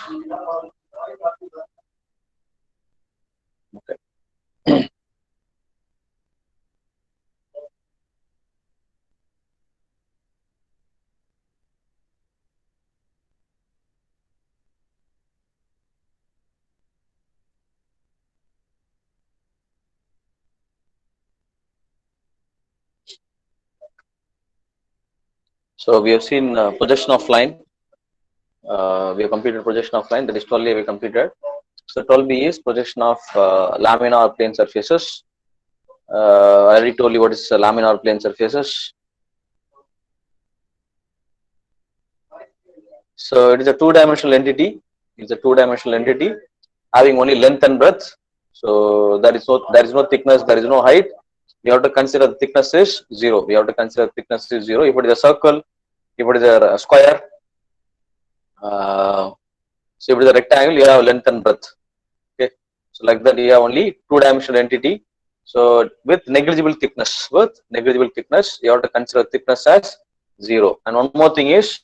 Okay. So we have seen projection of line. We have completed projection of line. That is 12A we completed. So 12B is projection of lamina or plane surfaces. I already told you what is lamina or plane surfaces. So it is a two-dimensional entity. It's a two-dimensional entity having only length and breadth. So there is no thickness, there is no height. We have to consider the thickness is zero. We have to consider thickness is zero. If it is a circle, if it is a square, so if it is a rectangle, you have length and breadth. Okay, so like that you have only two-dimensional entity. So with negligible thickness, you have to consider thickness as zero. And one more thing is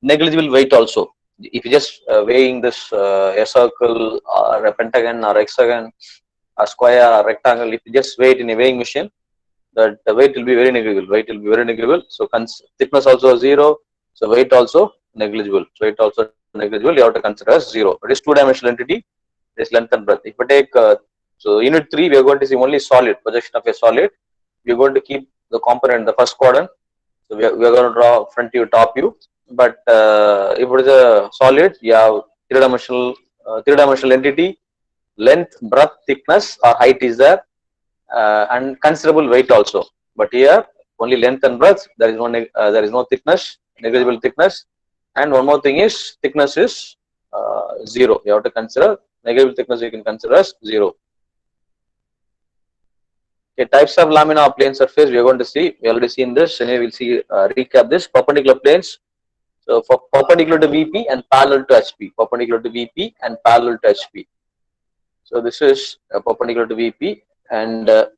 negligible weight also. If you just weighing this a circle or a pentagon or hexagon, a square or rectangle, if you just weigh it in a weighing machine, that the weight will be very negligible. So thickness also zero. So weight also negligible. You have to consider as zero. It is two-dimensional entity. It is length and breadth. If we take so unit 3, we are going to see only solid projection of a solid. We are going to keep the component in the first quadrant. So we are going to draw front view, top view. But if it is a solid, you have three-dimensional entity, length, breadth, thickness or height is there, and considerable weight also. But here only length and breadth. There is no thickness, negligible thickness. And one more thing is thickness is zero. You have to consider negligible thickness. You can consider as zero. Okay, types of lamina or plane surface we are going to see. We already seen this. Anyway, we'll see recap this. Perpendicular planes. So for perpendicular to VP and parallel to HP. Perpendicular to VP and parallel to HP. So this is perpendicular to VP and okay.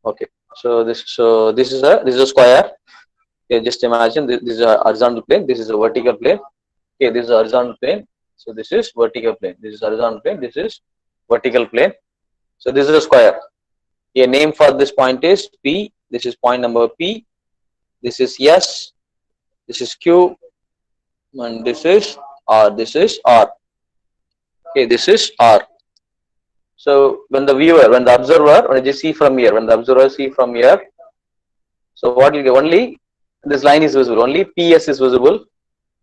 Okay. So this is a square. Okay, just imagine this is a horizontal plane. This is a vertical plane. Okay, this is a horizontal plane. So this is vertical plane. This is horizontal plane. This is vertical plane. So this is a square. A name for this point is P. This is point number P. This is S. This is Q. And this is R. This is R. Okay, this is R. So when the observer, when you see from here, so what you get, only this line is visible, only PS is visible.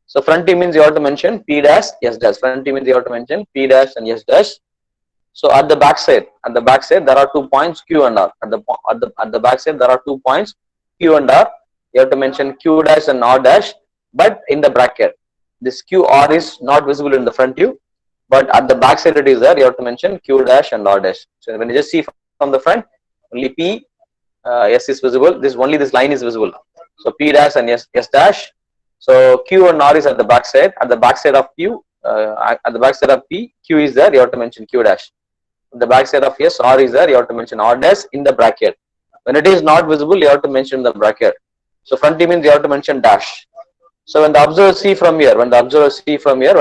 So front view means you have to mention P dash, S dash. Front view means you have to mention P dash and S dash. So at the back side, there are 2 points Q and R. At the back side, there are 2 points Q and R. You have to mention Q dash and R dash, but in the bracket. This QR is not visible in the front view, but at the back side it is there. You have to mention Q dash and R dash. So when you just see from the front, only P, S is visible. This line is visible. So P dash and S dash. So Q and R is at the back side. At the back side of Q, at the back side of P, Q is there. You have to mention Q dash. At the back side of S, R is there. You have to mention R dash in the bracket. When it is not visible, you have to mention the bracket. So front means you have to mention dash. So when the observer see from here, when the observer see from here,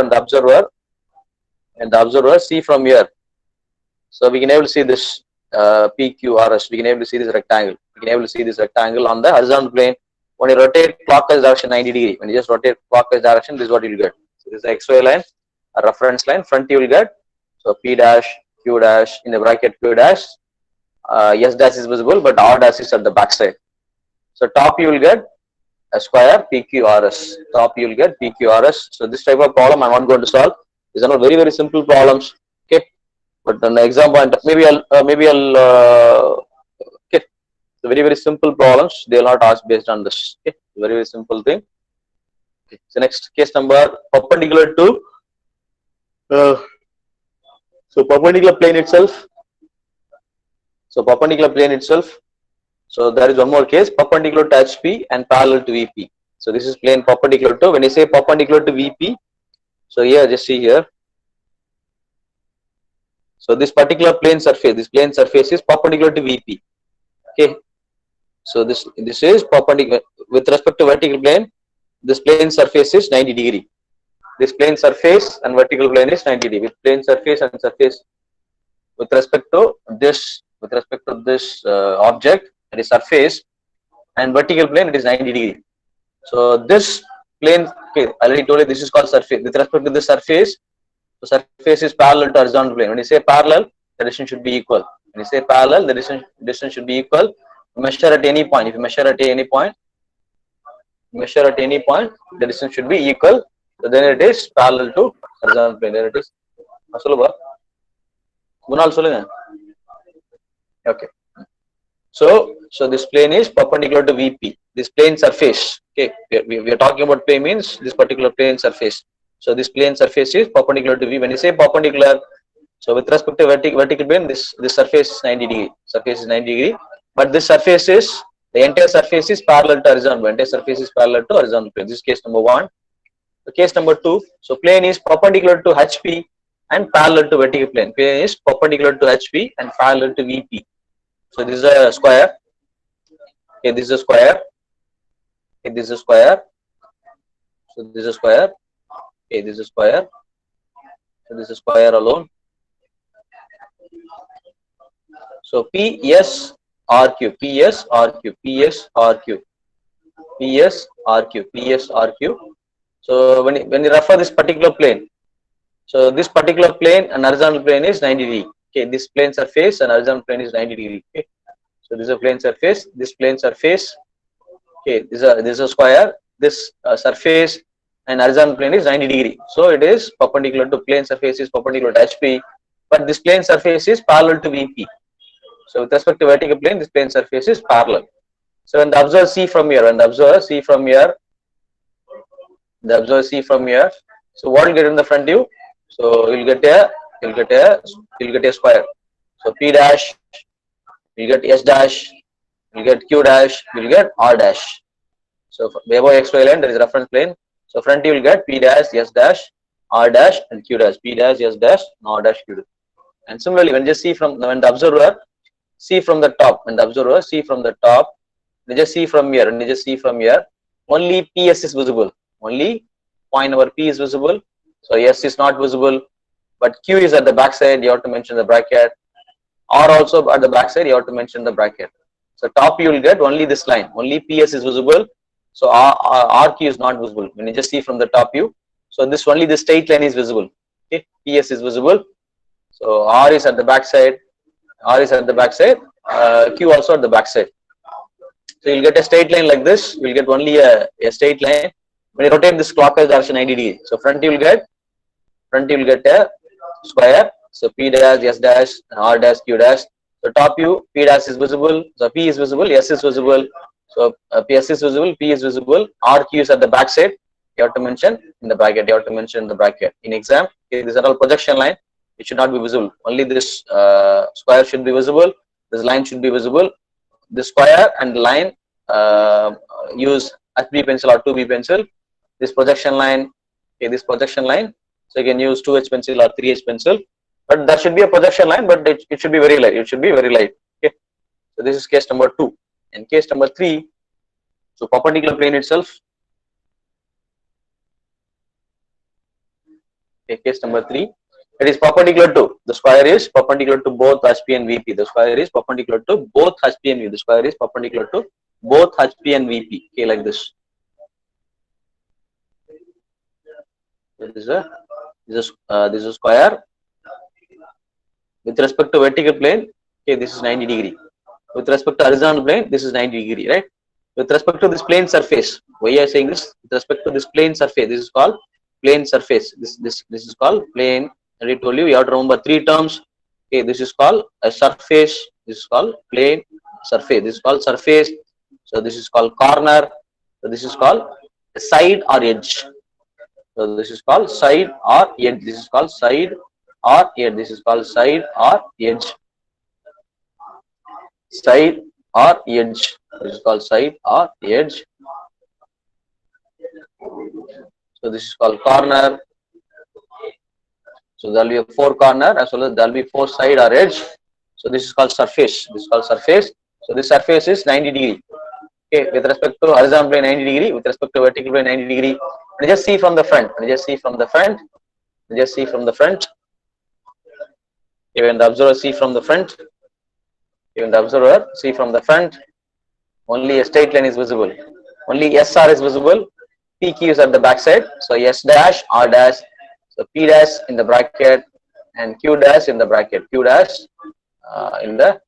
so we can able to see this PQRS. We can able to see this rectangle. We can able to see this rectangle on the horizontal plane. When you rotate clockwise direction 90 degree, when you just rotate clockwise direction, this is what you will get. So this is the XY line, a reference line. Front you will get. So P dash, Q dash in the bracket Q dash. S dash is visible, but R dash is at the back side. So top you will get a square PQRS. Top you will get PQRS. So this type of problem I'm not going to solve. These are not very, very simple problems. Okay, but on the exam point, maybe I'll okay. So very, very simple problems. They will not ask based on this. Okay, very, very simple thing. Okay. So next case number perpendicular to so perpendicular plane itself. So perpendicular plane itself. So there is one more case, perpendicular to HP and parallel to VP. So this is plane perpendicular to, when you say perpendicular to VP, so here just see here. So this particular plane surface is perpendicular to VP. Okay. So this is perpendicular with respect to vertical plane. This plane surface is 90 degree. This plane surface and vertical plane is 90 degree. With plane surface and surface with respect to this object, that is surface, and vertical plane, it is 90 degree. So this plane, okay, I already told you this is called surface. With respect to the surface, the surface is parallel to horizontal plane. When you say parallel, the distance should be equal. When you say parallel, the distance should be equal. Measure at any point. If you measure at any point, the distance should be equal. So then it is parallel to horizontal plane. There it is. சொல்லுப்பா குணால் சொல்லுங்க. Okay. So this plane is perpendicular to VP. This plane surface. Okay, we are talking about plane means this particular plane surface. So this plane surface is perpendicular to V. When you say perpendicular, so with respect to vertical plane, this surface is 90 degree. Surface is 90 degree, but this surface is the entire surface is parallel to horizontal plane. Entire surface is parallel to horizontal plane. This is case number 1. So case number 2. So plane is perpendicular to HP and parallel to vertical plane. Plane is perpendicular to HP and parallel to VP. So this is a square. Okay, this is a square. Okay, this is a square. So this is a square. Okay, this is a square. So this is square alone. So PSRQ, PSRQ, PSRQ, PSRQ, PSRQ. So when you refer this particular plane, so this particular plane and horizontal plane is 90 degree. Okay, this plane surface and horizontal plane is 90 degree. Okay, so this is a plane surface. This plane surface. Okay, this is a square. This surface and horizontal plane is 90 degree. So it is perpendicular to plane surface is perpendicular to HP, but this plane surface is parallel to VP. So with respect to vertical plane, this plane surface is parallel. So when the observer see from here, so what will get in the front view? So you'll get a square. So P dash, you'll get S dash, you'll get Q dash, you'll get R dash. So above XY line there is a reference plane. So front you will get P dash, S dash, R dash, and Q dash. P dash, S dash, and R dash, Q dash. And similarly, when the observer see from the top, they just see from here, only PS is visible. Only point number P is visible. So S is not visible, but Q is at the back side. You have to mention the bracket. R also at the back side. You have to mention the bracket. So top you will get only this line. Only PS is visible. So RQ is not visible when you just see from the top view. So this only the straight line is visible. Okay, PS is visible. So R is at the back side. Q also at the back side. So you'll get a straight line like this. You'll get only a straight line. When you rotate this clockwise direction 90 degree. So front you'll get a square. So P dash, S dash, R dash, Q dash. So top view, P dash is visible. So P is visible, S is visible. So PS is visible, P is visible. RQ is at the back side. You have to mention in the bracket. In exam, okay, these are all projection line. It should not be visible. Only this square should be visible. This line should be visible. The square and the line use HB pencil or 2B pencil. This projection line, okay, so you can use 2H pencil or 3H pencil. But that should be a projection line, but it should be very light. Okay. So this is case number 2. And case number 3, so perpendicular plane itself. Okay, case number 3, it is perpendicular to, the square is perpendicular to both HP and VP. The square is perpendicular to both HP and VP. The square is perpendicular to both HP and VP. Okay, like this. This is a square. With respect to vertical plane, okay, this is 90 degree. With respect to horizontal plane, this is 90 degree, right? With respect to this plane surface, why are you saying this? With respect to this plane surface, this is called plane surface. This is called plane. I told you have to remember 3 terms. Okay, this is called a surface. This is called plane surface. This is called surface. So this is called corner. So this is called side or edge. So this is called side or edge. This is called side or edge. This is called side or edge. Side or edge. This is called side or edge. So this is called corner. So there will be a 4 corner as well as there will be 4 side or edge. So this is called surface. This is called surface. So this surface is 90 degree. Okay, with respect to horizontal plane 90 degree, with respect to vertical plane 90 degree. And just see from the front. And just see from the front. And just see from the front. Even the observer see from the front. Even the observer see from the front. Only a straight line is visible. Only SR is visible. PQ is at the back side. So S dash, R dash. So P dash in the bracket and Q dash in the bracket. Q dash in the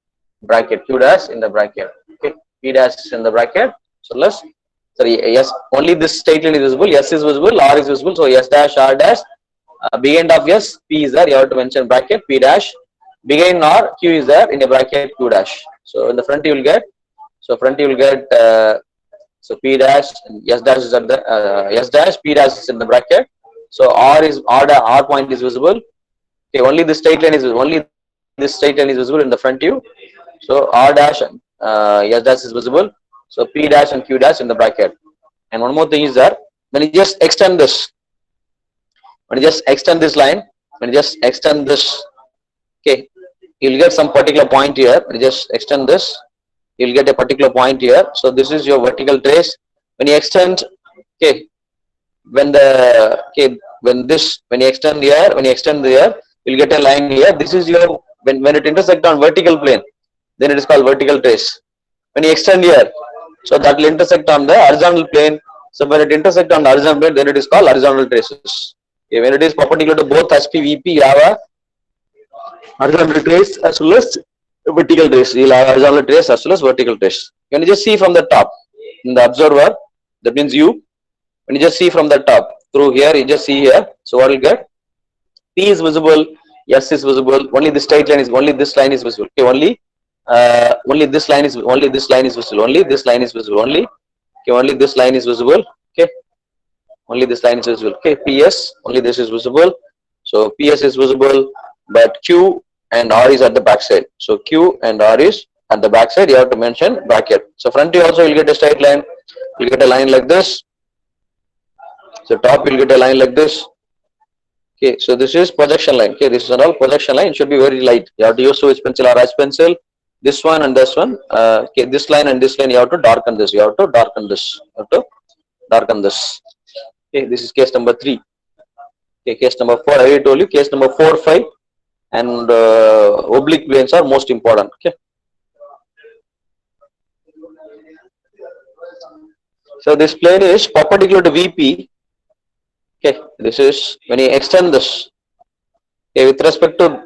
bracket. Q dash in the bracket. Okay. P dash in the bracket. So let's sorry, yes, only this straight line is visible. S is visible, R is visible. So S dash, R dash. Big end of S, P is there. You have to mention bracket P dash. Big end R, Q is there in a bracket Q dash. So in the front you will get. So front you will get. So P dash and S dash is at the S dash, P dash is in the bracket. So R point is visible. Okay, only this straight line is visible. Only this straight line is visible in the front view. So R dash and S dash is visible. So P dash and Q dash in the bracket. And one more thing is that when you just extend this, when you just extend this line, when you just extend this, okay, you'll get some particular point here. When you just extend this, you'll get a particular point here. So this is your vertical trace. When you extend, okay, when you extend here, you'll get a line here. This is your when it intersect on vertical plane, then it is called vertical trace. When you extend here, so that will intersect on the horizontal plane. So when it intersect on the horizontal plane, then it is called horizontal traces. Okay, when it is perpendicular to both HP VP, you have a horizontal trace as well as vertical trace. You will have horizontal trace as well as vertical trace. When you just see from the top, in the observer, that means you. When you just see from the top through here, you just see here. So what you get? P is visible, S is visible. Only this straight line is only this line is visible. Okay, only this line is visible. Only this line is visible. Only only this line is visible. Okay, only this line is visible. Okay, PS only this is visible. So PS is visible, but Q and R is at the back side. So Q and R is at the back side. You have to mention bracket. So front you also will get a straight line. You get a line like this. So top will get a line like this. Okay, so this is projection line. Okay, this is an all projection line. It should be very light. You have to use switch pencil or edge pencil. This one and this one. Okay, this line and this line. You have to darken this. You have to darken this. You have to darken this. Okay, this is case number 3. Okay, case number 4. I already told you. Case number 4, 5, and oblique planes are most important. Okay. So this plane is perpendicular to VP. Okay, this is when you extend this. Okay, with respect to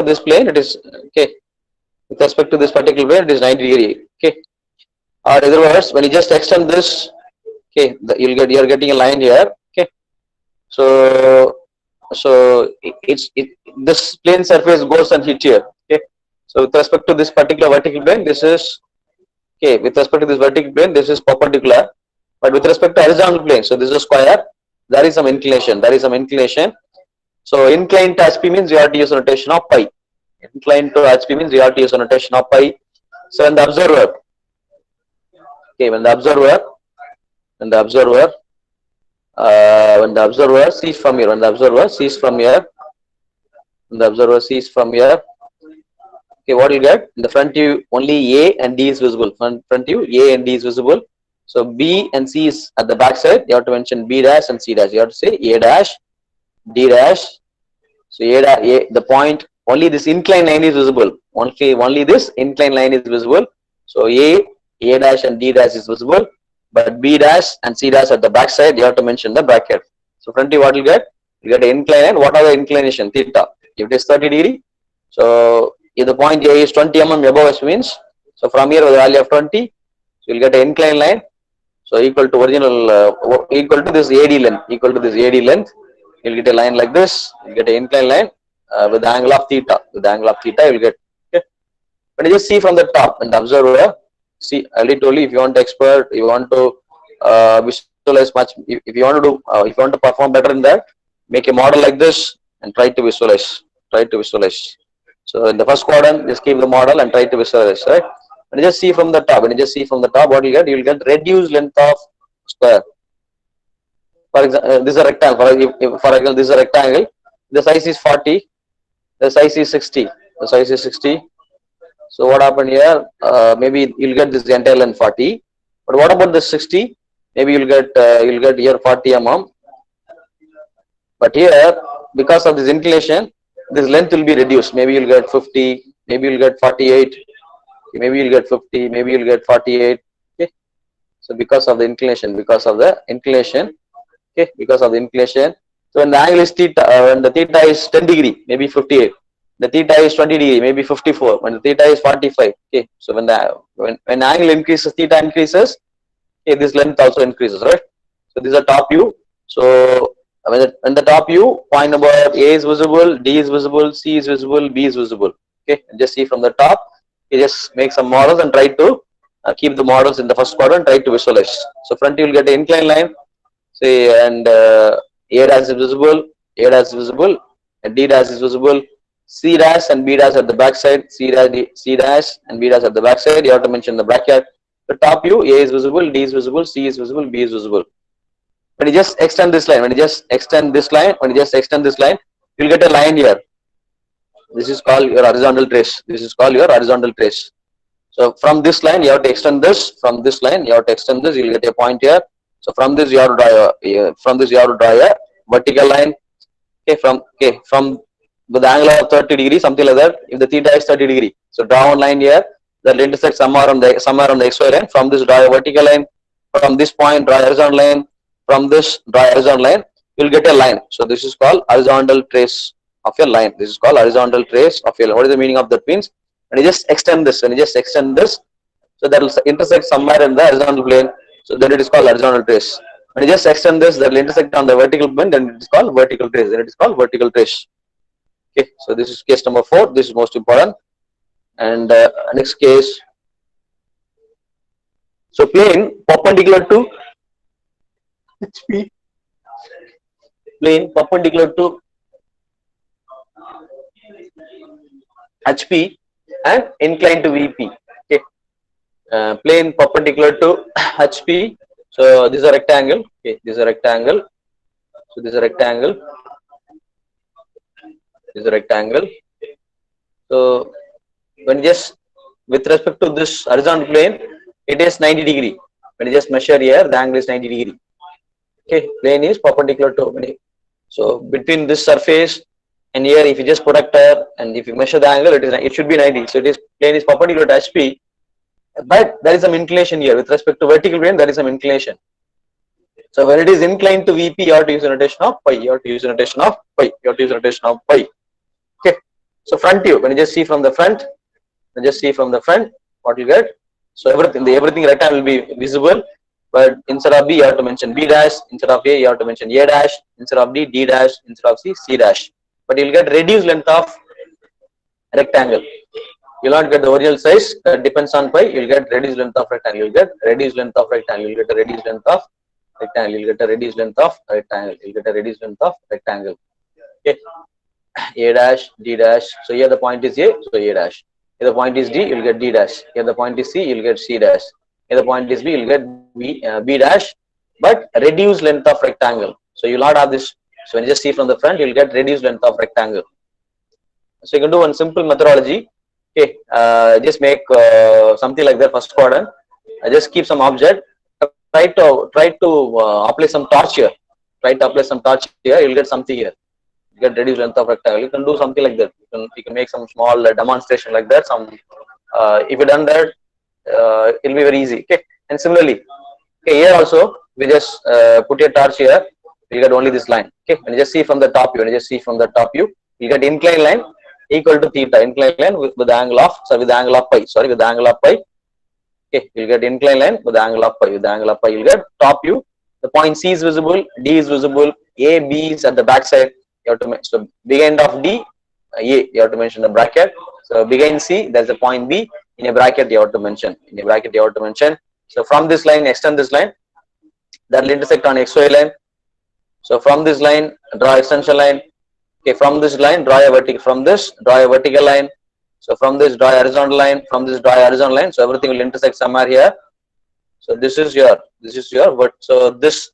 this plane, it is okay. With respect to this particular plane, it is 90 degree. Okay, or otherwise, when you just extend this, okay, you're getting a line here. Okay, so this plane surface goes and hit here. Okay, so with respect to this particular vertical plane, this is okay. With respect to this vertical plane, this is perpendicular. But with respect to horizontal plane, so this is a square. There is some inclination. So inclined to HP means you have to use a notation of pi. Inclined to HP means you have to use a notation of pi. So when the observer, okay, when the observer sees from here, okay, what you get? In the front view, only A and D is visible. Front view, A and D is visible. So B and C is at the back side. You have to mention B dash and C dash. You have to say A dash, D dash. So the point, only this inclined line is visible. Only this inclined line is visible. So A dash and D dash is visible. But B dash and C dash at the back side, you have to mention the bracket. So front view, what you get? You get an inclined line. What are the inclination? Theta. If it is 30 degree, so if the point A is 20 mm above S means, so from here with the value of 20, so you'll get an inclined line. So equal to equal to this AD length, you'll get a line like this. You get an inclined line with the angle of theta. You'll get. Okay. But you just see from the top and the observer. See, I already told you, if you want to expert, you want to visualize much. If you want to do, if you want to perform better in that, make a model like this and try to visualize. So in the first quadrant, just keep the model and try to visualize. Right. When you just see from the top, what you get? You will get reduced length of square. For example, this is a rectangle. For example, this is a rectangle. The size is 40. The size is 60. So what happened here? Maybe you'll get this entire length 40. But what about the 60? Maybe you'll get here 40 mm. But here, because of this inclination, this length will be reduced. Maybe you'll get 50, maybe you'll get 48, maybe you'll get 50, maybe you'll get 48. Okay. So because of the inclination, okay, because of the inclination. So when the angle is theta, when the theta is 10 degree, maybe 58. The theta is 20 degree, maybe 54. When the theta is 45. Okay. So when angle increases, theta increases, okay, this length also increases, right? So this is a top view. So when the top view, point number A is visible, D is visible, C is visible, B is visible. Okay, and just see from the top. You just make some models and try to keep the models in the first quadrant. Try to visualize. So front you will get an inclined line. Say and A dash is visible, A dash is visible, and D dash is visible. C dash and B dash at the back side. C dash and B dash at the back side. You have to mention the bracket. The top view, A is visible, D is visible, C is visible, B is visible. When you just extend this line, you'll get a line here. This is called your horizontal trace. So from this line, you have to extend this. From this line, you have to extend this. You'll get a point here. So from this, you have to draw a vertical line. From with the angle of 30 degrees, something like that. If the theta is 30 degree, so draw one line here that will intersect somewhere on the XY line. From this, draw a vertical line. From this point, draw a horizontal line. From this, draw a horizontal line. You'll get a line. So this is called horizontal trace of your line. This is called horizontal trace of your line. What is the meaning of that? Means when you just extend this, so that will intersect somewhere in the horizontal plane. So then it is called horizontal trace. When you just extend this, that will intersect on the vertical plane. Then it is called vertical trace. Okay. So this is case number 4. This is most important. And next case. So plane perpendicular to HP. Plane perpendicular to HP and inclined to VP. Okay. Plane perpendicular to HP. So this is a rectangle. Okay. This is a rectangle. So this is a rectangle. This is a rectangle. So when just with respect to this horizontal plane, it is 90 degree. When you just measure here, the angle is 90 degree. Okay, plane is perpendicular to. So between this surface and here, if you just put and if you measure the angle, it should be 90. So plane is perpendicular to HP, but there is some inclination here with respect to vertical plane. There is some inclination. So when it is inclined to VP, you have to use a notation of pi. Okay. So front view. When you just see from the front, what you get. So everything rectangle will be visible. But instead of B, you have to mention B dash. Instead of A, you have to mention A dash. Instead of D, D dash. Instead of C, C dash. But you'll get reduced length of rectangle. You'll not get the original size. That depends on pi. You'll get reduced length of rectangle. You'll get a reduced length of rectangle. Okay. A dash, D dash. So here the point is A. So A dash. Here the point is D. You'll get D dash. Here the point is C. You'll get C dash. Here the point is B. You'll get B dash. But reduced length of rectangle. So you'll not have this. So when you just see from the front, you'll get reduced length of rectangle. So you can do one simple methodology. Okay, just make something like that first quadrant. Just keep some object. Try to apply some torch here. You'll get something here. You get reduced length of rectangle. You can do something like that. You can make some small demonstration like that. If you done that, it'll be very easy. Okay, and similarly, okay, here also we just put your torch here. You get only this line. Okay, when you just see from the top view, you get inclined line equal to theta. Inclined line with the angle of pi. Okay, you'll get inclined line with the angle of pi. You'll get top view. The point C is visible, D is visible, A, B is at the back side. You have to mention so big end of D, A. You have to mention the bracket. So big end C, there's a point B. In a bracket, you have to mention. So from this line, extend this line. That will intersect on XY line. So from this line, draw extension line. Okay, from this line, draw a vertical line. So from this, draw a horizontal line. So everything will intersect somewhere here. So this is your so this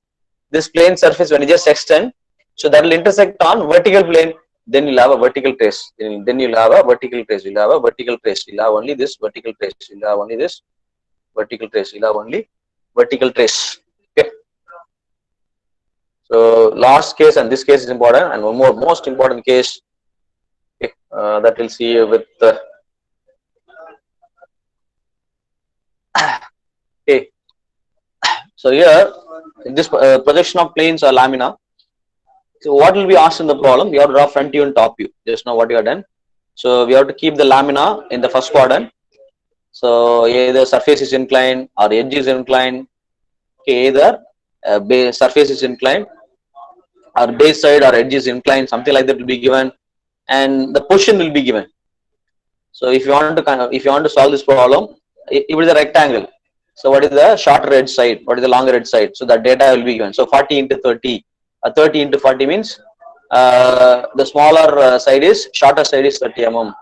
plane surface, when you just extend, so that will intersect on vertical plane. Then you'll have a vertical trace. You'll have only this vertical trace. You'll have only vertical trace. Okay. So last case, and this case is important, and one more most important case, okay, that we'll see with okay. So here, in this projection of planes or lamina. So what will be asked in the problem? We have to draw front view and top view. Just now what you have done. So we have to keep the lamina in the first quadrant. So either surface is inclined or edge is inclined. Okay, either base surface is inclined or base side or edge is inclined. Something like that will be given, and the position will be given. So if you want to if you want to solve this problem, it is a rectangle. So what is the shorter edge side? What is the longer edge side? So that data will be given. So 40 into 30. 30 into 40 means the smaller side is shorter side is 30 mm.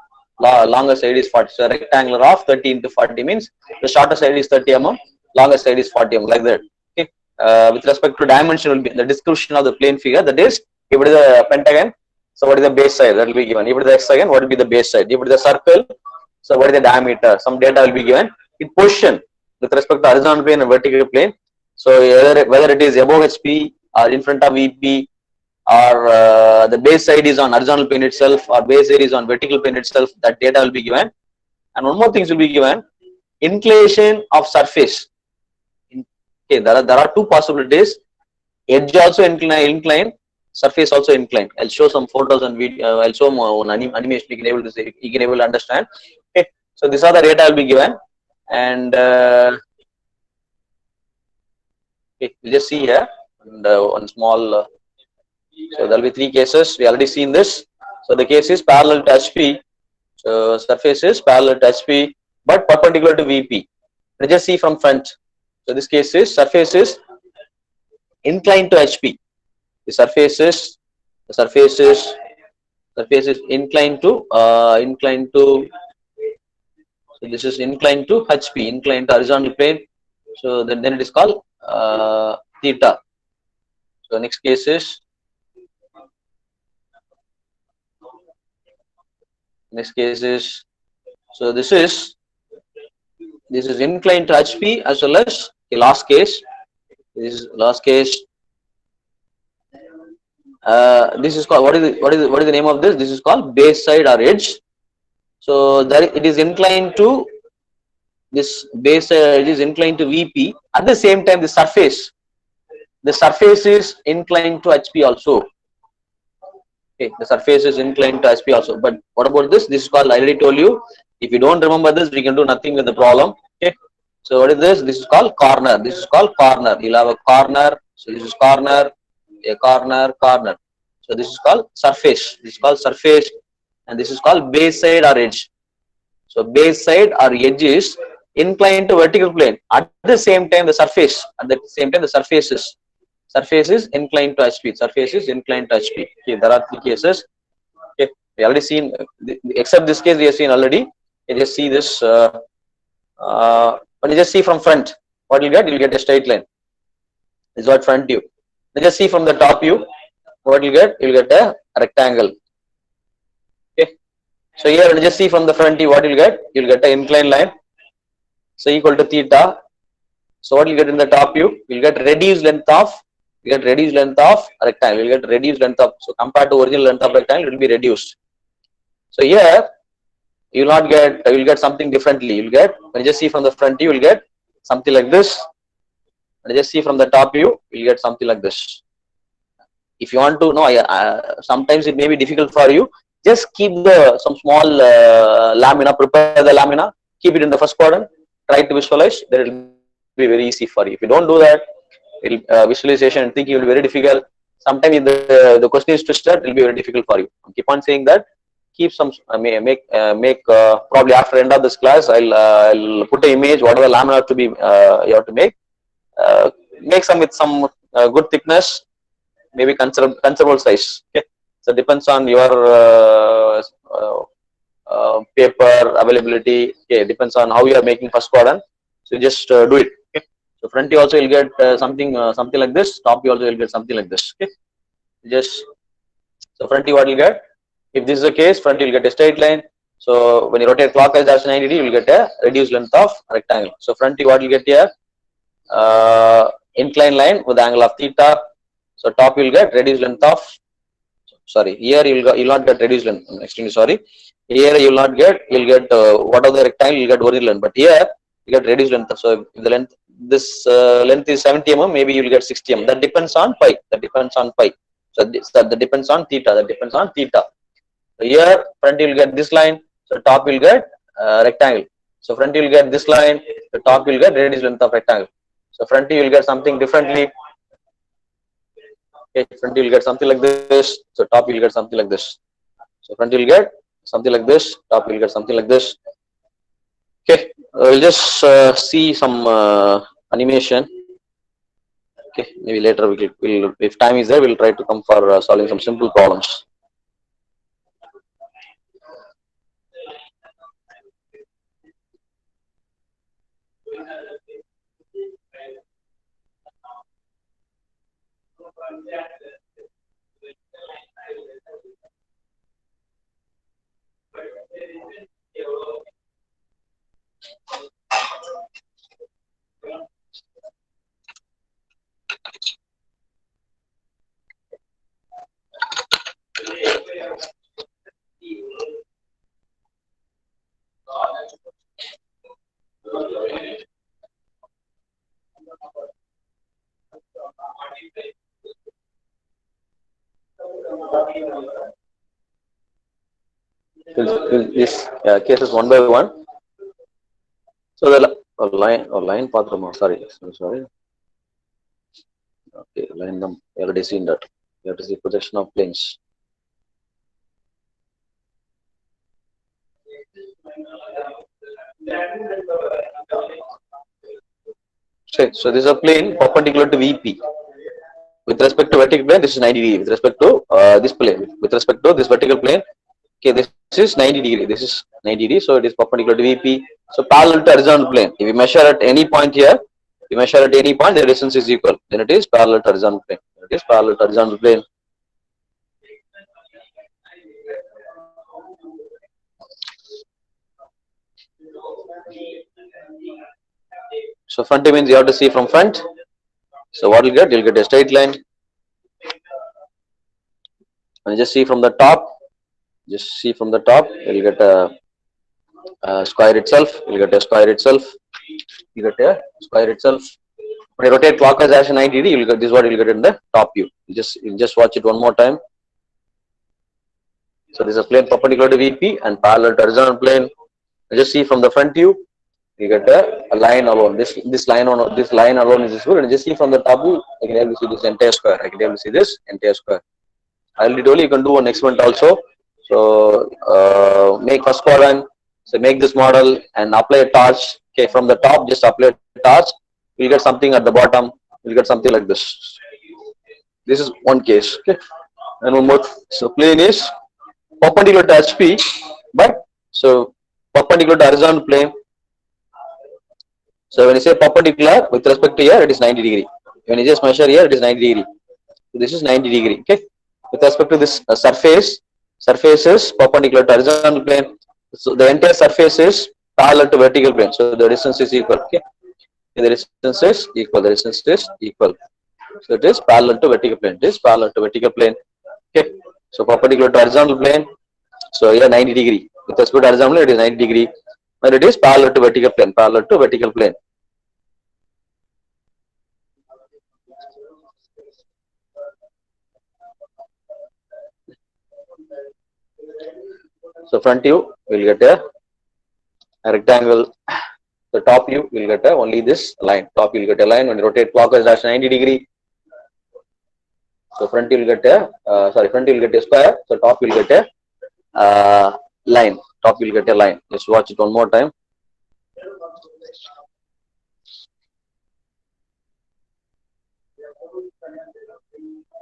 Longer side is 40. So rectangular of 30 into 40 means the shorter side is 30 mm, longer side is 40 mm, like that. Okay. With respect to dimension will be the description of the plane figure. That is, if it is a pentagon, so what is the base side? That will be given. If it is the hexagon, what will be the base side? If it is a circle, so what is the diameter? Some data will be given. In position with respect to horizontal plane and vertical plane. So whether it is above HP or in front of VP, or the base side is on horizontal plane itself, or base side is on vertical plane itself, that data will be given. And one more thing will be given: inclination of surface. Okay, there are two possibilities: edge also inclined, surface also inclined. I'll show some photos and video. I'll show one animation. You can able to see. You can able to understand. Okay, so these are the data will be given, and okay, you just see here, and one small. So there will be three cases. We already seen this. So the case is parallel to HP. So surface is parallel to HP, but perpendicular to VP. Let's just see from front. So this case is surface is inclined to HP. The surface is inclined to so this is inclined to HP, inclined to horizontal plane. So then it is called theta. So next case is so this is inclined to HP as well as the last case. This is last case. This is called what is the name of this? This is called base side or edge. So there it is inclined to this base side edge is inclined to VP. At the same time, the surface is inclined to HP also. Okay, the surface is inclined to HP also. But what about this? This is called, I already told you. If you don't remember this, we can do nothing with the problem. Okay. So what is this? This is called corner. This is called corner. You'll have a corner. So this is corner, a corner, corner. So this is called surface. This is called surface, and this is called base side or edge. So base side or edge is inclined to vertical plane. At the same time, the surface. At the same time, the surface is inclined to HP. Surface is inclined to HP. Okay, there are three cases. Okay, we already seen. Except this case, we have seen already. You just see this. When you just see from front, what you'll get? You'll get a straight line. This is what front view. Then just see from the top view, what you'll get? You'll get a rectangle. Okay. So here, when you just see from the front view, what you'll get? You'll get an inclined line. So equal to theta. So what you'll get in the top view? You'll get reduced length of. You get reduced length of rectangle. You get reduced length of. So compared to original length of rectangle, it will be reduced. So here, you will not get. You will get something differently. You will get, when you just see from the front view, you will get something like this. When you just see from the top view, you will get something like this. If you want to know, sometimes it may be difficult for you. Just keep some small lamina. Prepare the lamina. Keep it in the first quadrant. Try to visualize. Then it will be very easy for you. If you don't do that, visualization and thinking will be very difficult. Sometimes if the question is twisted, it will be very difficult for you. I keep on saying that. Keep some make probably after end of this class, I'll put an image. Whatever lamina to be you have to make some with some good thickness, maybe considerable size. Okay, so depends on your paper availability. Okay, depends on how you are making first quadrant. So just do it. Okay, so front you also will get something like this. Top you also will get something like this. Okay, just so front you what you get. If this is the case, front you will get a straight line. So when you rotate clockwise as 90 degree, you will get a reduced length of rectangle. So front you what you get here? inclined line with the angle of theta. So top you'll get reduced length of, sorry, here you'll not get reduced length. I'm extremely sorry. Here you'll get what of the rectangle you'll get original length, but here you get reduced length. So if the length, this length is 70 mm, maybe you'll get 60 mm. That depends on pi. That depends on pi. So that depends on theta. That depends on theta. So here front you'll get this line. So top you'll get rectangle. So front you'll get this line. The top you'll get reduced length of rectangle. So front you'll get something differently. Okay, front you'll get something like this. So top you'll get something like this. So front you'll get something like this. Top you'll get something like this. Okay, we'll just see some animation. Okay, maybe later we'll, if time is there, we'll try to come for solving some simple problems. This cases one by one. So the line path, sorry. Okay, line them. You already seen that. You have to see projection of planes. So this is a plane perpendicular to VP. With respect to vertical plane, this is 90 degree. With respect to this plane, with respect to this vertical plane, okay, this is 90 degree. This is 90 degree. So it is perpendicular to VP. So parallel to horizontal plane. If you measure at any point here, you measure at any point, the distance is equal. Then it is parallel to horizontal plane. It is parallel to horizontal plane. So front means you have to see from front. So what you'll get? You'll get a straight line. And just see from the top. Just see from the top. You'll get a square itself. You'll get a square itself. You get a square itself. When you rotate clockwise as 90 degree, you'll get this. What you'll get in the top view. You just watch it one more time. So this is a plane perpendicular to VP and parallel to horizontal plane. You just see from the front view. You get a line alone. This line alone is visible. And just see from the top view, I can able to see this entire square. I can able to see this entire square. I already told you can do one experiment also. So make first quadrant. So make this model and apply a torch. Okay, from the top, just apply a torch. You'll get something at the bottom. You'll get something like this. This is one case. Okay, and one more. So plane is perpendicular to HP, but so perpendicular to horizontal plane. So when you say perpendicular with respect to here, it is 90 degree. When you just measure here, it is 90 degree. So this is 90 degree. Okay. With respect to this surface is perpendicular to horizontal plane. So the entire surface is parallel to vertical plane. So the distance is equal. Okay. The distance is equal. The distance is equal. So it is parallel to vertical plane. It is parallel to vertical plane. Okay. So perpendicular to horizontal plane. So here 90 degree. With respect to horizontal plane, it is 90 degree. But it is parallel to vertical plane. Parallel to vertical plane. So front view will get a rectangle. The top view will get only this line. Top will get a line. When you rotate clockwise dash 90 degree. So front will get front will get a square. So top will get a line. Top will get a line. Let's watch it one more time.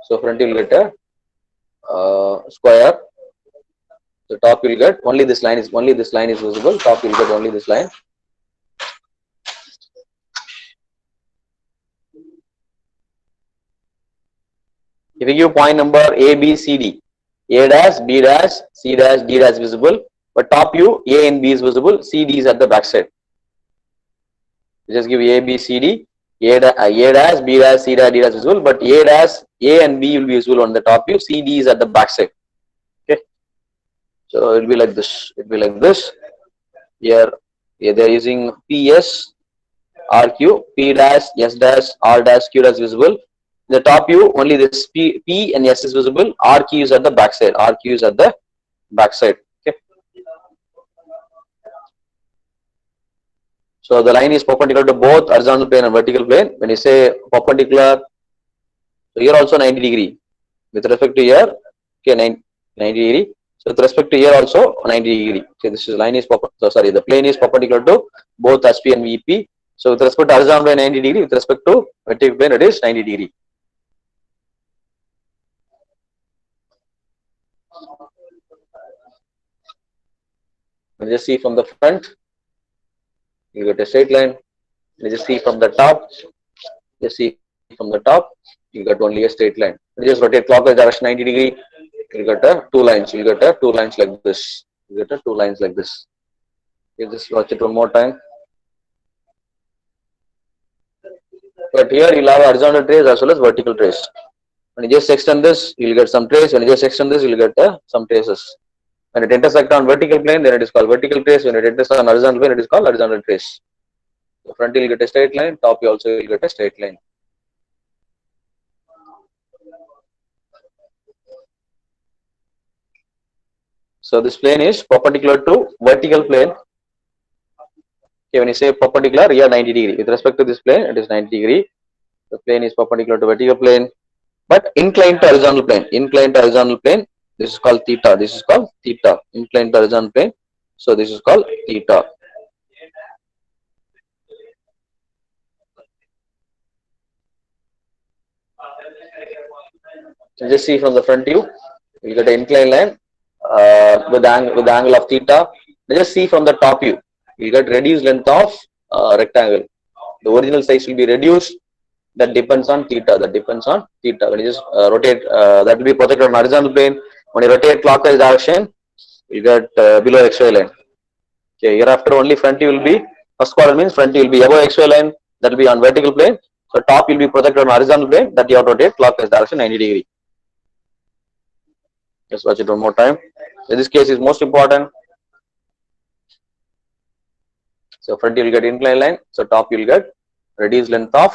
So front will get a square. The top will get only this line is visible. Top will get only this line. If you give point number A, B, C, D, A dash, B dash, C dash, D dash visible, but top view A and B is visible, C, D is at the back side. You just give A, B, C, D, A dash, B dash, C dash, D dash is visible, but A dash, A and B will be visible on the top view. C, D is at the back side. Okay, so it will be like this. It will be like this. Here, they are using PS, RQ, P dash, S dash, R dash, Q dash visible. In the top view, only this P and S is visible. RQ is at the back side. RQ is at the back side. Okay. So the line is perpendicular to both horizontal plane and vertical plane. When you say perpendicular, so here also 90 degree. With respect to here, okay, 90 degree. So with respect to here also 90 degree. Okay, this is line is the plane is perpendicular to both SP and VP. So with respect to horizontal plane 90 degree, with respect to vertical plane it is 90 degree. And just see from the front, you get a straight line. You just see from the top, just see from the top, you get only a straight line. You just rotate clockwise direction 90 degree, you get a two lines. You get a two lines like this. You get a two lines like this. You just watch it one more time. But here you'll have horizontal trace as well as vertical trace. When you just extend this, you'll get some trace. When you just extend this, you'll get some traces. When it intersects on vertical plane, then it is called vertical trace. When it intersects on horizontal plane, it is called horizontal trace. The front you'll get a straight line, top you also will get a straight line. So this plane is perpendicular to vertical plane. Okay, when you say perpendicular, here 90 degree. With respect to this plane, it is 90 degree. The plane is perpendicular to vertical plane, but inclined to horizontal plane. Inclined to horizontal plane. This is called theta. This is called theta. Inclined to horizontal plane. So this is called theta. So just see from the front view, you get an inclined line with the angle of theta. Just see from the top view, you get reduced length of rectangle. The original size will be reduced. That depends on theta. That depends on theta. When you just rotate, that will be projected on horizontal plane. When you rotate clockwise direction, you get below XY line. Okay, hereafter only front view will be first quadrant means front view will be above XY line. That will be on vertical plane. So top will be projected on horizontal plane. That you have to rotate clockwise direction 90 degree. Just watch it one more time. In this case is most important. So front you will get inclined line. So top you will get reduced length of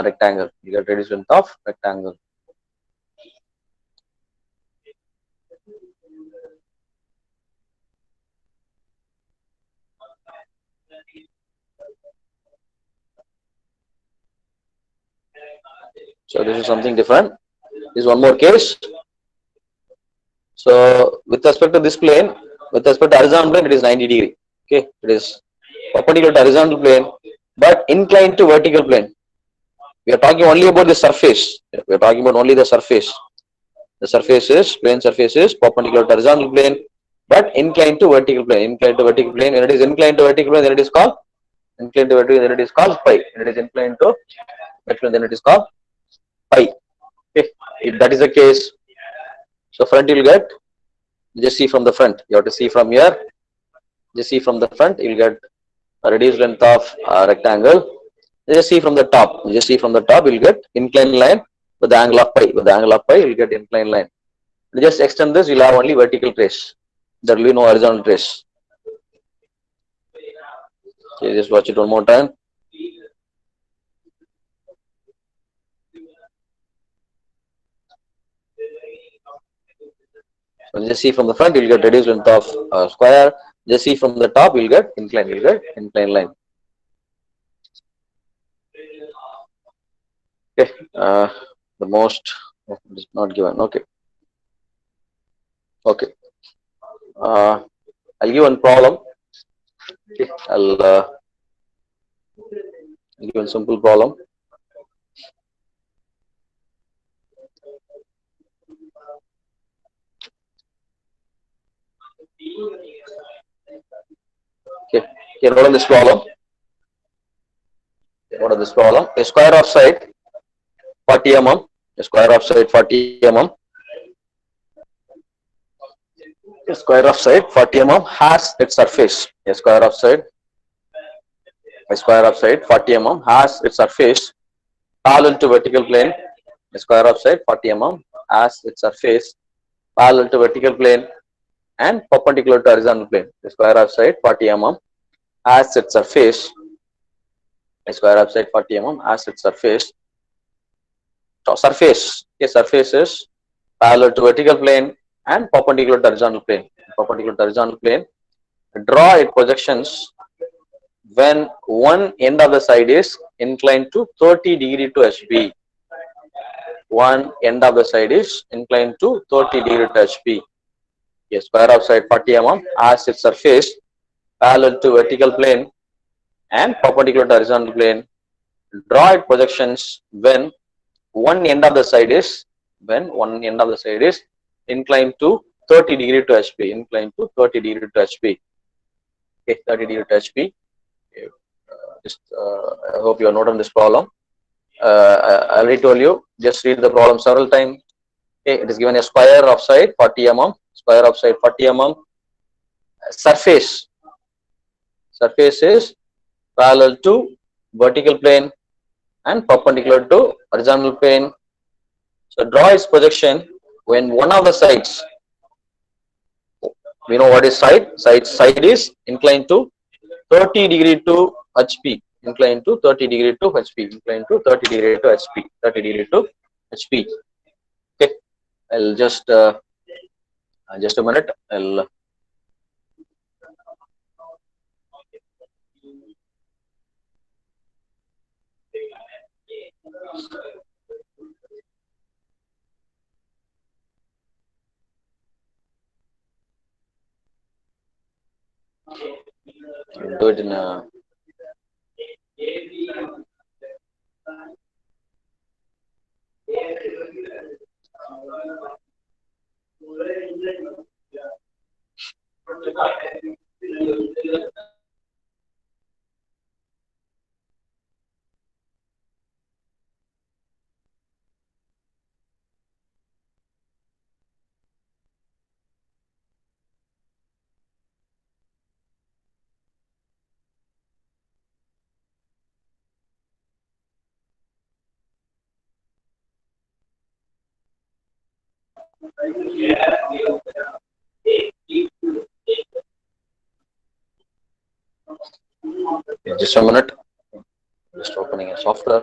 rectangle. You get reduced length of rectangle. So this is something different. This is one more case. So with respect to this plane, with respect to horizontal plane, it is 90 degree. Okay, it is perpendicular to horizontal plane, but inclined to vertical plane. We are talking only about the surface. We are talking about only the surface. The surface is plane surface is perpendicular to horizontal plane, but inclined to vertical plane. Inclined to vertical plane. When it is inclined to vertical plane, then it is called inclined to vertical. Then it is called pi. When it is inclined to vertical, then it is called pi. Okay, if that is the case, so front you will get. Just see from the front. You have to see from here. Just see from the front. You will get a reduced length of rectangle. Just see from the top. Just see from the top. You will get inclined line with the angle of pi. With the angle of pi, you will get inclined line. You just extend this. You will have only vertical trace. There will be no horizontal trace. Okay, just watch it one more time. So just see from the front, you will get reduced length of square. Just see from the top, you will get inclined. You will get inclined line. Okay, the most is not given. Okay, okay. I'll give one problem. Okay, I'll give a simple problem. Okay, here what is this problem? What is this problem? A square of side 40 mm. A square of side 40 mm. A square of side 40 mm has its surface. A square of side a square of side 40 mm has its surface parallel to vertical plane. A square of side 40 mm has its surface parallel to vertical plane and perpendicular to horizontal plane. The square of side 40 mm has its surface. A square of side 40 mm has its surface. So surface. A surface is parallel to vertical plane and perpendicular to horizontal plane. Perpendicular to horizontal plane. Draw its projections when one end of the side is inclined to 30 degree to HP. One end of the side is inclined to 30 degree to HP. A square of side 40 mm has its surface parallel to vertical plane and perpendicular to horizontal plane. Draw its projections when one end of the side is inclined to 30 degree to HP. Inclined to 30 degree to HP. Okay, 30 degree to HP. I hope you are noting this problem. I already told you, just read the problem several times. Okay, it is given a square of side 40 mm, square of side 40 mm, surface is parallel to vertical plane and perpendicular to horizontal plane. So draw its projection when one of the sides, we know what is side is inclined to 30 degree to HP, inclined to 30 degree to HP, inclined to 30 degree to HP, 30 degree to HP. Okay, I'll just a minute. I'll do it in a just a minute. Just opening a software.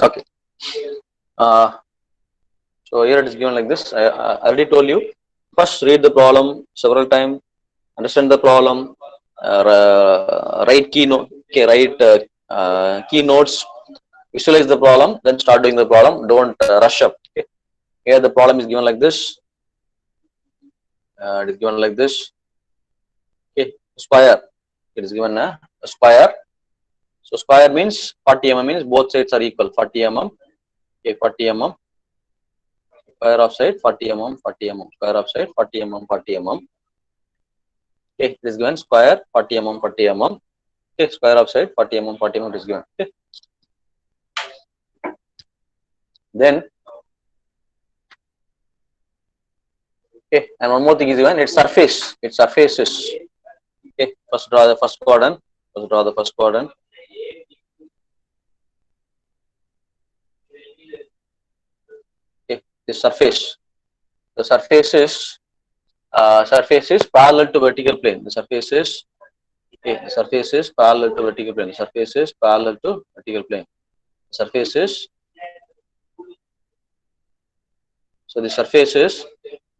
Okay. So here it is given like this. I already told you. First, read the problem several times. Understand the problem. Write key notes. Visualize the problem. Then start doing the problem. Don't rush up. Okay. Here the problem is given like this. It is given like this. Okay. Square. It is given a square. So square means 40 mm means both sides are equal. 40 mm. Okay, 40 mm. Square of side 40 mm, 40 mm. Square of side 40 mm, 40 mm. Okay, this is given square 40 mm, 40 mm. Okay, square of side 40 mm, 40 mm is given. Okay. Then, okay, and one more thing is given. Its surface. Its surface is. Okay, first draw the first quadrant. First draw the first quadrant. Okay, the surface. The surface is parallel to vertical plane. The surface is parallel to vertical plane. The surface is parallel to vertical plane. The surface is so the surface is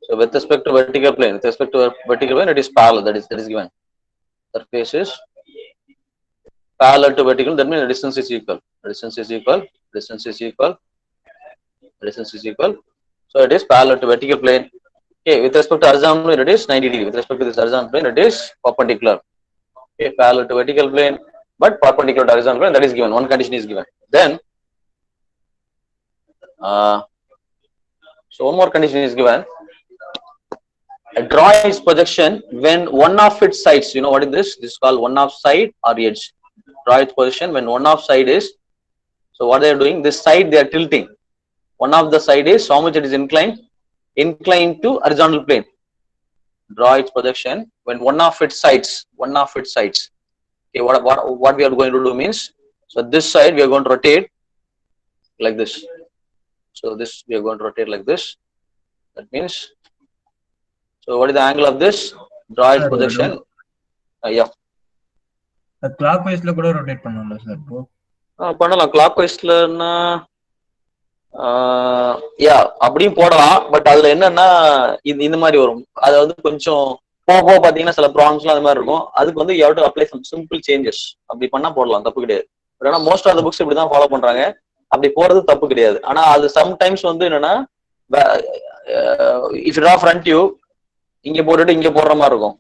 so with respect to vertical plane. With respect to vertical plane, it is parallel. That is given. Surface is parallel to vertical. That means the distance is equal. The distance is equal. Distance is equal. Distance is equal. So it is parallel to vertical plane. Okay, with respect to horizontal plane, it is 90 degree. With respect to this horizontal plane, it is perpendicular. Okay, parallel to vertical plane, but perpendicular to horizontal plane. That is given. One condition is given. Then, so one more condition is given. Draw its projection when one of its sides. You know what is this? This is called one of side or edge. Draw its position when one of side is. So what they are doing? This side they are tilting. One of the side is how much it is inclined to horizontal plane. Draw its projection when one of its sides. Okay, what we are going to do means, so this side we are going to rotate like this. So this we are going to rotate like this. That means, so what is the angle of this? Draw its projection. Yeah. Clockwise la kuda rotate பண்ணனும்ல sir இப்போ? பண்ணலாம். clockwise-லன்னா யா அப்படியும் போடலாம். But அதுல என்னன்னா இந்த மாதிரி வரும். அதாவது கொஞ்சம் போக பாத்தீங்கன்னா சில ப்ராப்ளம்ஸ்லாம் அது மாதிரி இருக்கும். அதுக்கு வந்து you have to apply some simple changes. அப்படி பண்ணா போடலாம், தப்பு கிடையாது. பட் ஆனா மோஸ்ட் ஆஃப் த புக்ஸ் இப்படிதான் ஃபாலோ பண்றாங்க. அப்படி போறது தப்பு கிடையாது. ஆனா அது சம்டைம்ஸ் வந்து என்னன்னா, if you draw front view இங்க போட்டுட்டு இங்க போடுற மாதிரி இருக்கும்.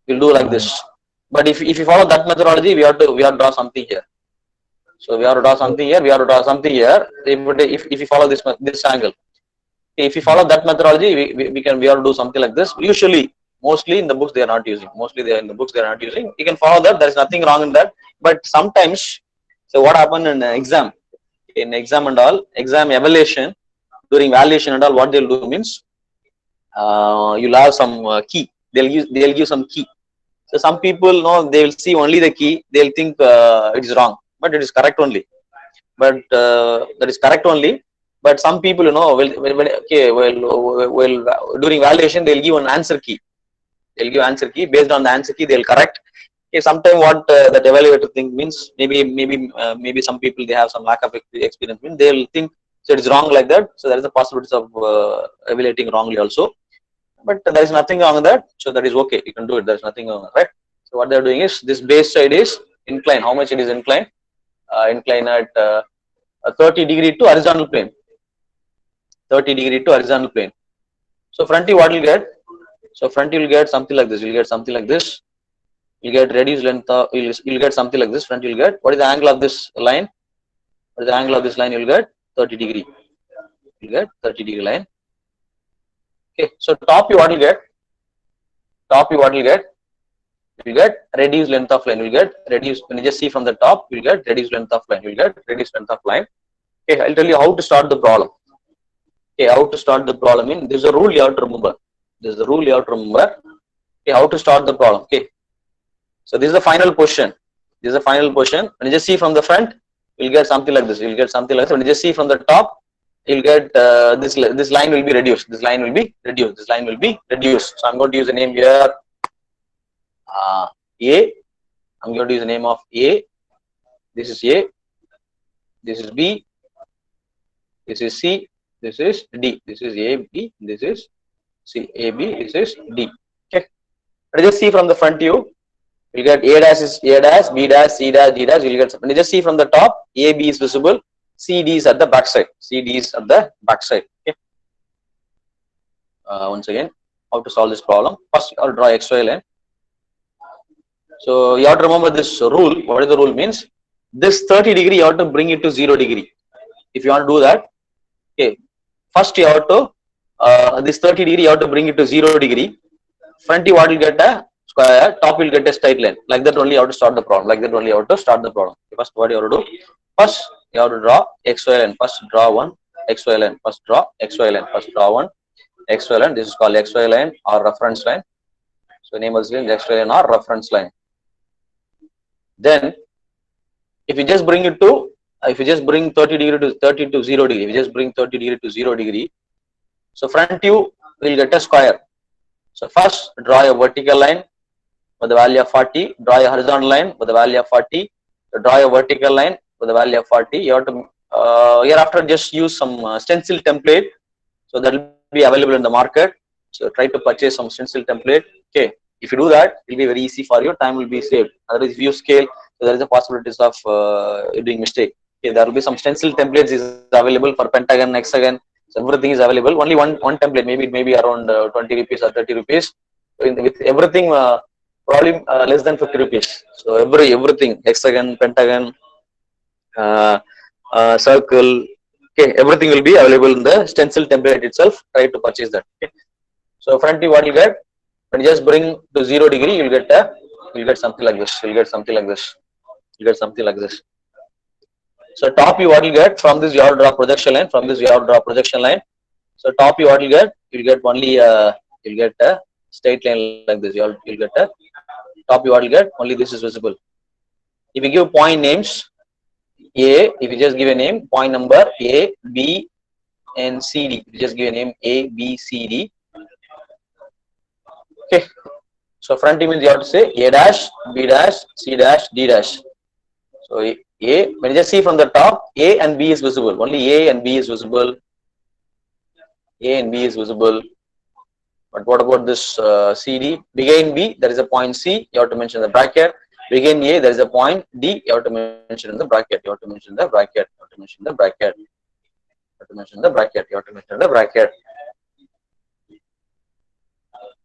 Will do like this. But if you follow that methodology, we have to draw something here. So we have to draw something here. We have to draw something here. If you follow this angle, if you follow that methodology, we have to do something like this. Usually, mostly in the books they are not using. You can follow that. There is nothing wrong in that. But sometimes, so what happened in exam? In exam and all, exam evaluation, during valuation and all, what they'll do means, you'll have some key. They'll give some key. So some people know, they will see only the key. They'll think it is wrong, but it is correct only. That is correct only. But some people, will during valuation they'll give an answer key. They'll give answer key. Based on the answer key, they'll correct. Okay, sometimes what that evaluator think means, maybe some people they have some lack of experience. Means they'll think so it is wrong like that. So there is a possibility of evaluating wrongly also. But there is nothing wrong with that, so that is okay. You can do it. There is nothing wrong, right? So what they are doing is, this base side is inclined. How much it is inclined? Inclined at 30 degree to horizontal plane. 30 degree to horizontal plane. So front view, what you will get? So front you will get something like this. You will get something like this. You will get reduced length. You will get something like this. Front you will get. What is the angle of this line? What is the angle of this line? You will get 30 degree. You will get 30 degree line. Okay, so top you what will get? Top you what will get? You will get reduced length of line. You will get reduced. When you just see from the top, you will get reduced length of line. You will get reduced length of line. Okay, I'll tell you how to start the problem. Okay, how to start the problem? In there's a rule you have to remember. There's a rule you have to remember. Okay, how to start the problem? Okay, so this is the final position. This is the final position. When you just see from the front, you will get something like this. You will get something like this. When you just see from the top, you'll get this line will be reduced. This line will be reduced. This line will be reduced. So I'm going to use the name here. A. I'm going to use the name of A. This is A. This is B. This is C. This is D. This is A, B. This is C. A, B. This is D. Okay. Let us just see from the front view. You get A dash is A dash, B dash, C dash, D dash. You get. When you just see from the top, A, B is visible. CD is at the back side. CD is at the back side. Okay. Once again, how to solve this problem? First, I'll draw XY line. So you have to remember this rule. What is the rule means? This 30 degree, you have to bring it to 0 degree. If you want to do that, okay. First, you have to this 30 degree, you have to bring it to 0 degree. Front, you will get a square. Top will get a straight line. Like that only, you have to start the problem. Like that only, you have to start the problem. Okay, first, what you have to do? First, you have to draw XY line. First, draw one XY line. First, draw XY line. First, draw one XY line. This is called XY line or reference line. So, name is XY line or reference line. Then, if you just bring it to, if you just bring 30 degree to 30 to 0 degree, if you just bring 30 degree to 0 degree, so front view will get a square. So, first, draw a vertical line with the value of 40. Draw a horizontal line with the value of 40. So, draw a vertical line with the value of 40. You have to hereafter just use some stencil template. So that will be available in the market. So try to purchase some stencil template. Okay, if you do that, it will be very easy for you. Time will be saved. Otherwise, if you scale, so there is a possibility of doing mistake. Okay, there will be some stencil templates is available for pentagon, hexagon. So everything is available. Only one template, maybe it may be around 20 rupees or 30 rupees. With everything, probably less than 50 rupees. So everything, hexagon, pentagon, uh, circle, okay, everything will be available in the stencil template itself. Try to purchase that. Okay. So front view, what you get, when you just bring to 0 degree, you'll get something like this. You'll get something like this. You'll get something like this. So top view, what you get, from this you have to draw projection line. From this you have to draw projection line. So top view, what you get, you'll get only you'll get a straight line like this. You'll get a top view, what you get, only this is visible. If you give point names, A, if you just give a name, point number A, B, and C, D. You just give a name A, B, C, D. Okay. So front image you have to say A dash, B dash, C dash, D dash. So A, when you just see from the top, A and B is visible. Only A and B is visible. A and B is visible. But what about this CD? Beginning B, there is a point C. You have to mention the bracket. Begin A, there is a point D. You have to mention in the bracket. You have to mention the bracket. You have to mention the bracket. You have to mention the bracket. You have to mention the bracket.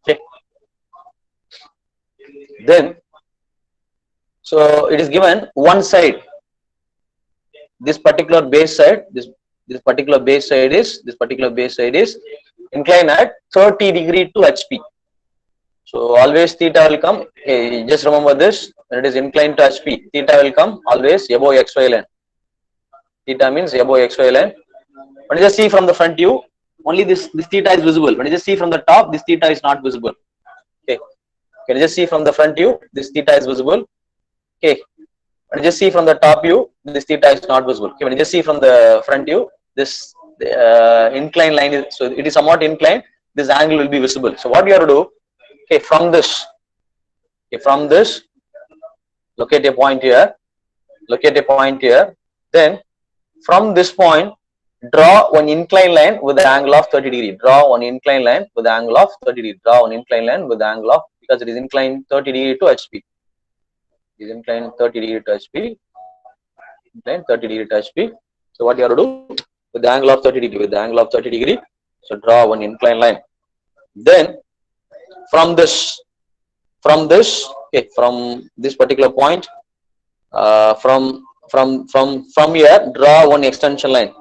Okay. Then, so it is given one side. This particular base side, this particular base side is inclined at 30 degree to HP. So always theta will come. Okay, just remember this. When it is inclined to HP, theta will come always above XY line. Theta means above XY line. When you just see from the front view, only this theta is visible. When you just see from the top, this theta is not visible. Okay. Can you just see from the front view, this theta is visible. Okay. When you just see from the top view, this theta is not visible. Okay. When you just see from the front view, this inclined line is, so it is somewhat inclined. This angle will be visible. So what you have to do? Okay, from this, locate a point here. Then from this point, draw one inclined line with the angle of 30 degree. Draw one inclined line with the angle of 30 degree. Draw one inclined line with the angle of, because it is inclined 30 degree to HP. It is inclined 30 degree to HP. Inclined 30 degree to HP. So what you have to do? With the angle of 30 degree. So draw one inclined line. Then from this, okay, from this particular point, from here, draw one extension line.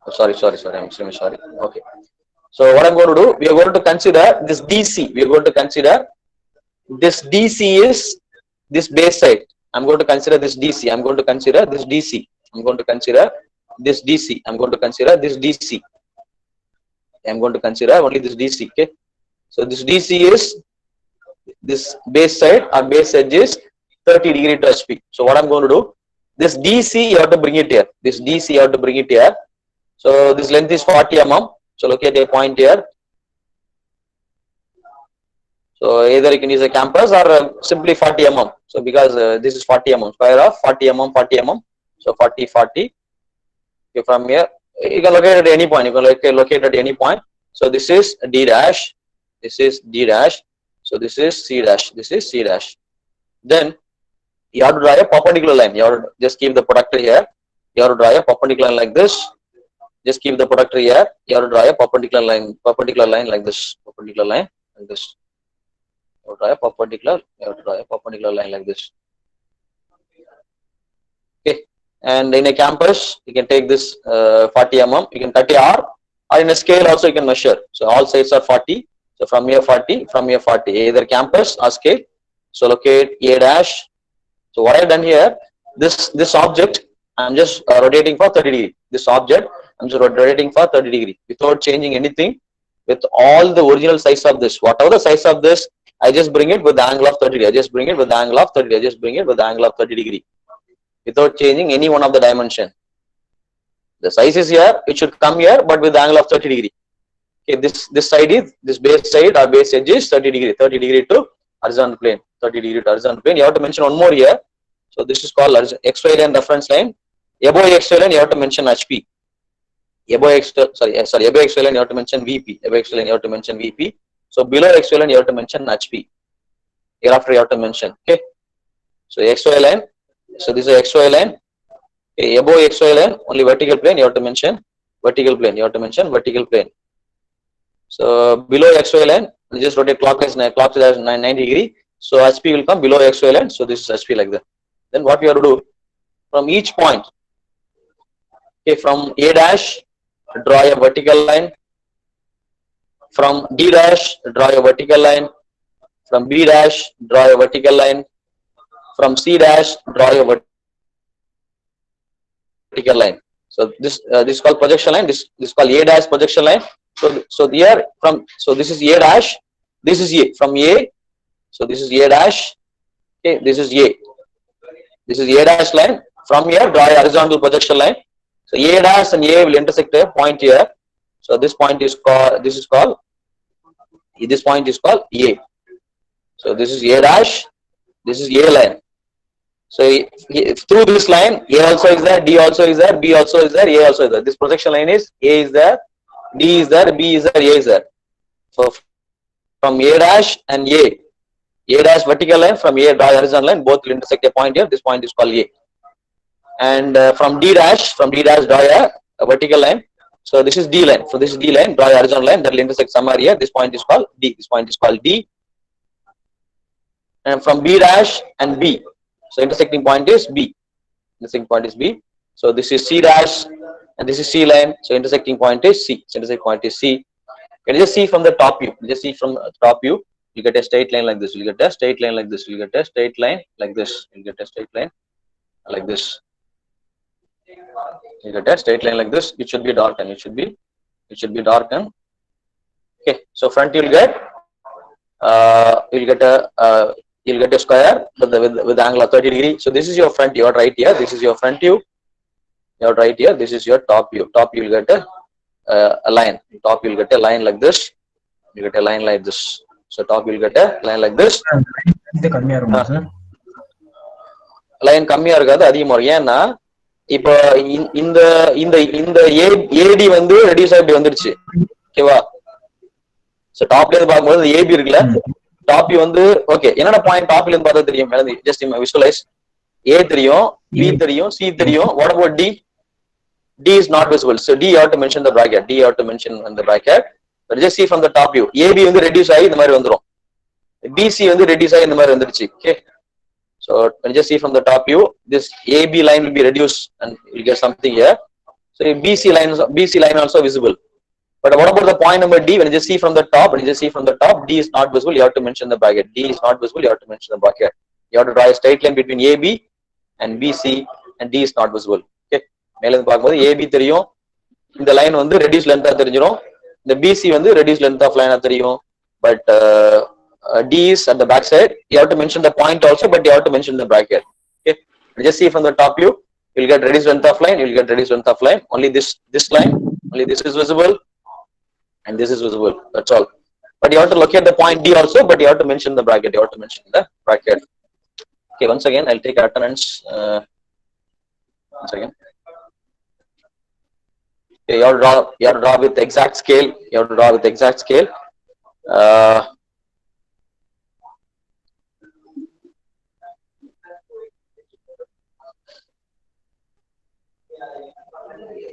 Oh, sorry, I'm extremely sorry. Okay. So what I'm going to do, we are going to consider this DC. We are going to consider this DC is this base side. I'm going to consider this DC. I'm going to consider this DC. I'm going to consider this DC. I'm going to consider this DC. I'm going to consider only this DC. Okay. So this DC is this base side or base edge is 30 degree to HP. So what I'm going to do, this DC you have to bring it here. This DC you have to bring it here. So this length is 40 mm. So locate a point here. So either you can use a campus or simply 40 mm. So because this is 40 mm, square of 40 mm, 40 mm. So 40, 40. Okay, from here, you can locate at any point. You can locate at any point. So this is D dash. This is D dash. So this is C dash. This is C dash. Then you have to draw a perpendicular line. You have to just keep the protractor here. You have to draw a perpendicular line like this. Just keep the protractor here. You have to draw a perpendicular line like this. Perpendicular line like this. You have to draw a perpendicular line like this. Okay. And in a campus, you can take this 40 mm. You can cut a R, or in a scale also you can measure. So all sides are 40. So from here 40, from here 40. Either campus or scale. So locate A dash. So what I have done here, this object, I'm just rotating for 30 degree. This object, I'm just rotating for 30 degree without changing anything. With all the original size of this, whatever the size of this, I just bring it with the angle of 30 degree. I just bring it with the angle of 30 degree. I just bring it with the angle of 30 degree without changing any one of the dimension. The size is here, it should come here, but with the angle of 30 degree. Okay, this side is, this base side or base edge is 30 degree to horizontal plane. 30 degree to horizontal plane. You have to mention one more here. So this is called XY line reference line. Above XY line you have to mention HP. Above XY line you have to mention VP. Above XY line you have to mention VP. So below XY line you have to mention HP. Hereafter you have to mention. Okay. So XY line. So this is XY line. Okay, above XY line, only vertical plane you have to mention vertical plane. You have to mention vertical plane. So below XY line, just rotate clockwise 90 degree. So HP will come below XY line. So this is HP like that. Then what we have to do from each point. Okay, from A dash, draw a vertical line. From D dash, draw a vertical line. From B dash, draw a vertical line. From C dash, draw a vertical line. So this is called projection line. This is called A dash projection line. So here from this is A dash. This is A from A. So this is A dash. Okay, this is A. This is A dash line. From here, draw a horizontal projection line. So A dash and A will intersect a point here. So this point is called. This point is called A. So this is A dash. This is A line. So through this line, A also is there, D also is there, B also is there, A also is there. This projection line is A is there, D is there, B is there, A is there. So from A dash and A dash vertical line, from A draw horizontal line, both will intersect a point here. This point is called A. And from D dash draw a vertical line. So this is D line. So this is D line, draw a horizontal line that will intersect somewhere here. This point is called D. This point is called D. And from B dash and B. So intersecting point is B. Intersecting point is B. So this is C dash and this is C line. So intersecting point is C. So intersecting point is C. Can you just see from the top view? Just see from the top view. You get a straight line like this. You get a straight line like this. You get a straight line like this. You get a straight line like this. You get a straight line like this. It should be darkened. It should be darkened. Okay. So front you'll get you'll get a square with the angle of 30 degree. So this is your front view right here. This is your front view. You're right here. This is your top view. Top you'll get a line. Top you'll get a line like this. You get a line like this. So top you'll get a line like this. Line கம்மியா இருக்காது, அதிகமா இருக்கும். ஏன்னா இப்போ இந்த இந்த இந்த ஏடி வந்து ரெடியூஸ் ஆகி வந்துருச்சு. ஓகேவா? சோ டாப்ல இருந்து பார்க்கும்போது ஏபி இருக்குல்ல, டாப் வந்து ஓகே. என்னென்ன பாயிண்ட் டாப்ல இருந்து பார்த்தா தெரியும்? Just visualise. ஏ தெரியும், பி தெரியும், சி தெரியும். What about D? D is not visible. So D you have to mention the bracket. D you have to mention in the bracket. But just see from the top view. AB வந்து reduce ஆகி இந்த மாதிரி வந்துரும். BC வந்து reduce ஆகி இந்த மாதிரி வந்துருச்சு. Okay. So when you just see from the top view, this AB line will be reduced and you'll get something here. So BC line also visible. But what about the point number D? When you just see from the top, D is not visible. You have to mention the bracket. D is not visible. You have to mention the bracket. You have to draw a straight line between AB and BC, and D is not visible. Okay. மேல இருந்து பார்க்கும்போது AB தெரியும். இந்த line வந்து reduce லென்த்தா தெரிஞ்சிரும். இந்த BC வந்து reduce length of லைனா தெரியும். But D is at the back side. You have to mention the point also, but you have to mention the bracket. Okay. Just see from the top view, you'll get reduced length of line. You'll get reduced length of line. Only this line, only this is visible, and this is visible. That's all. But you have to locate the point D also, but you have to mention the bracket. You have to mention the bracket. Okay. Once again, I'll take attendance. Once again. Okay, you have to draw with exact scale. You have to draw with exact scale.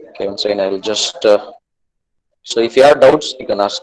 Okay, once again, I will just. So if you have doubts, you can ask.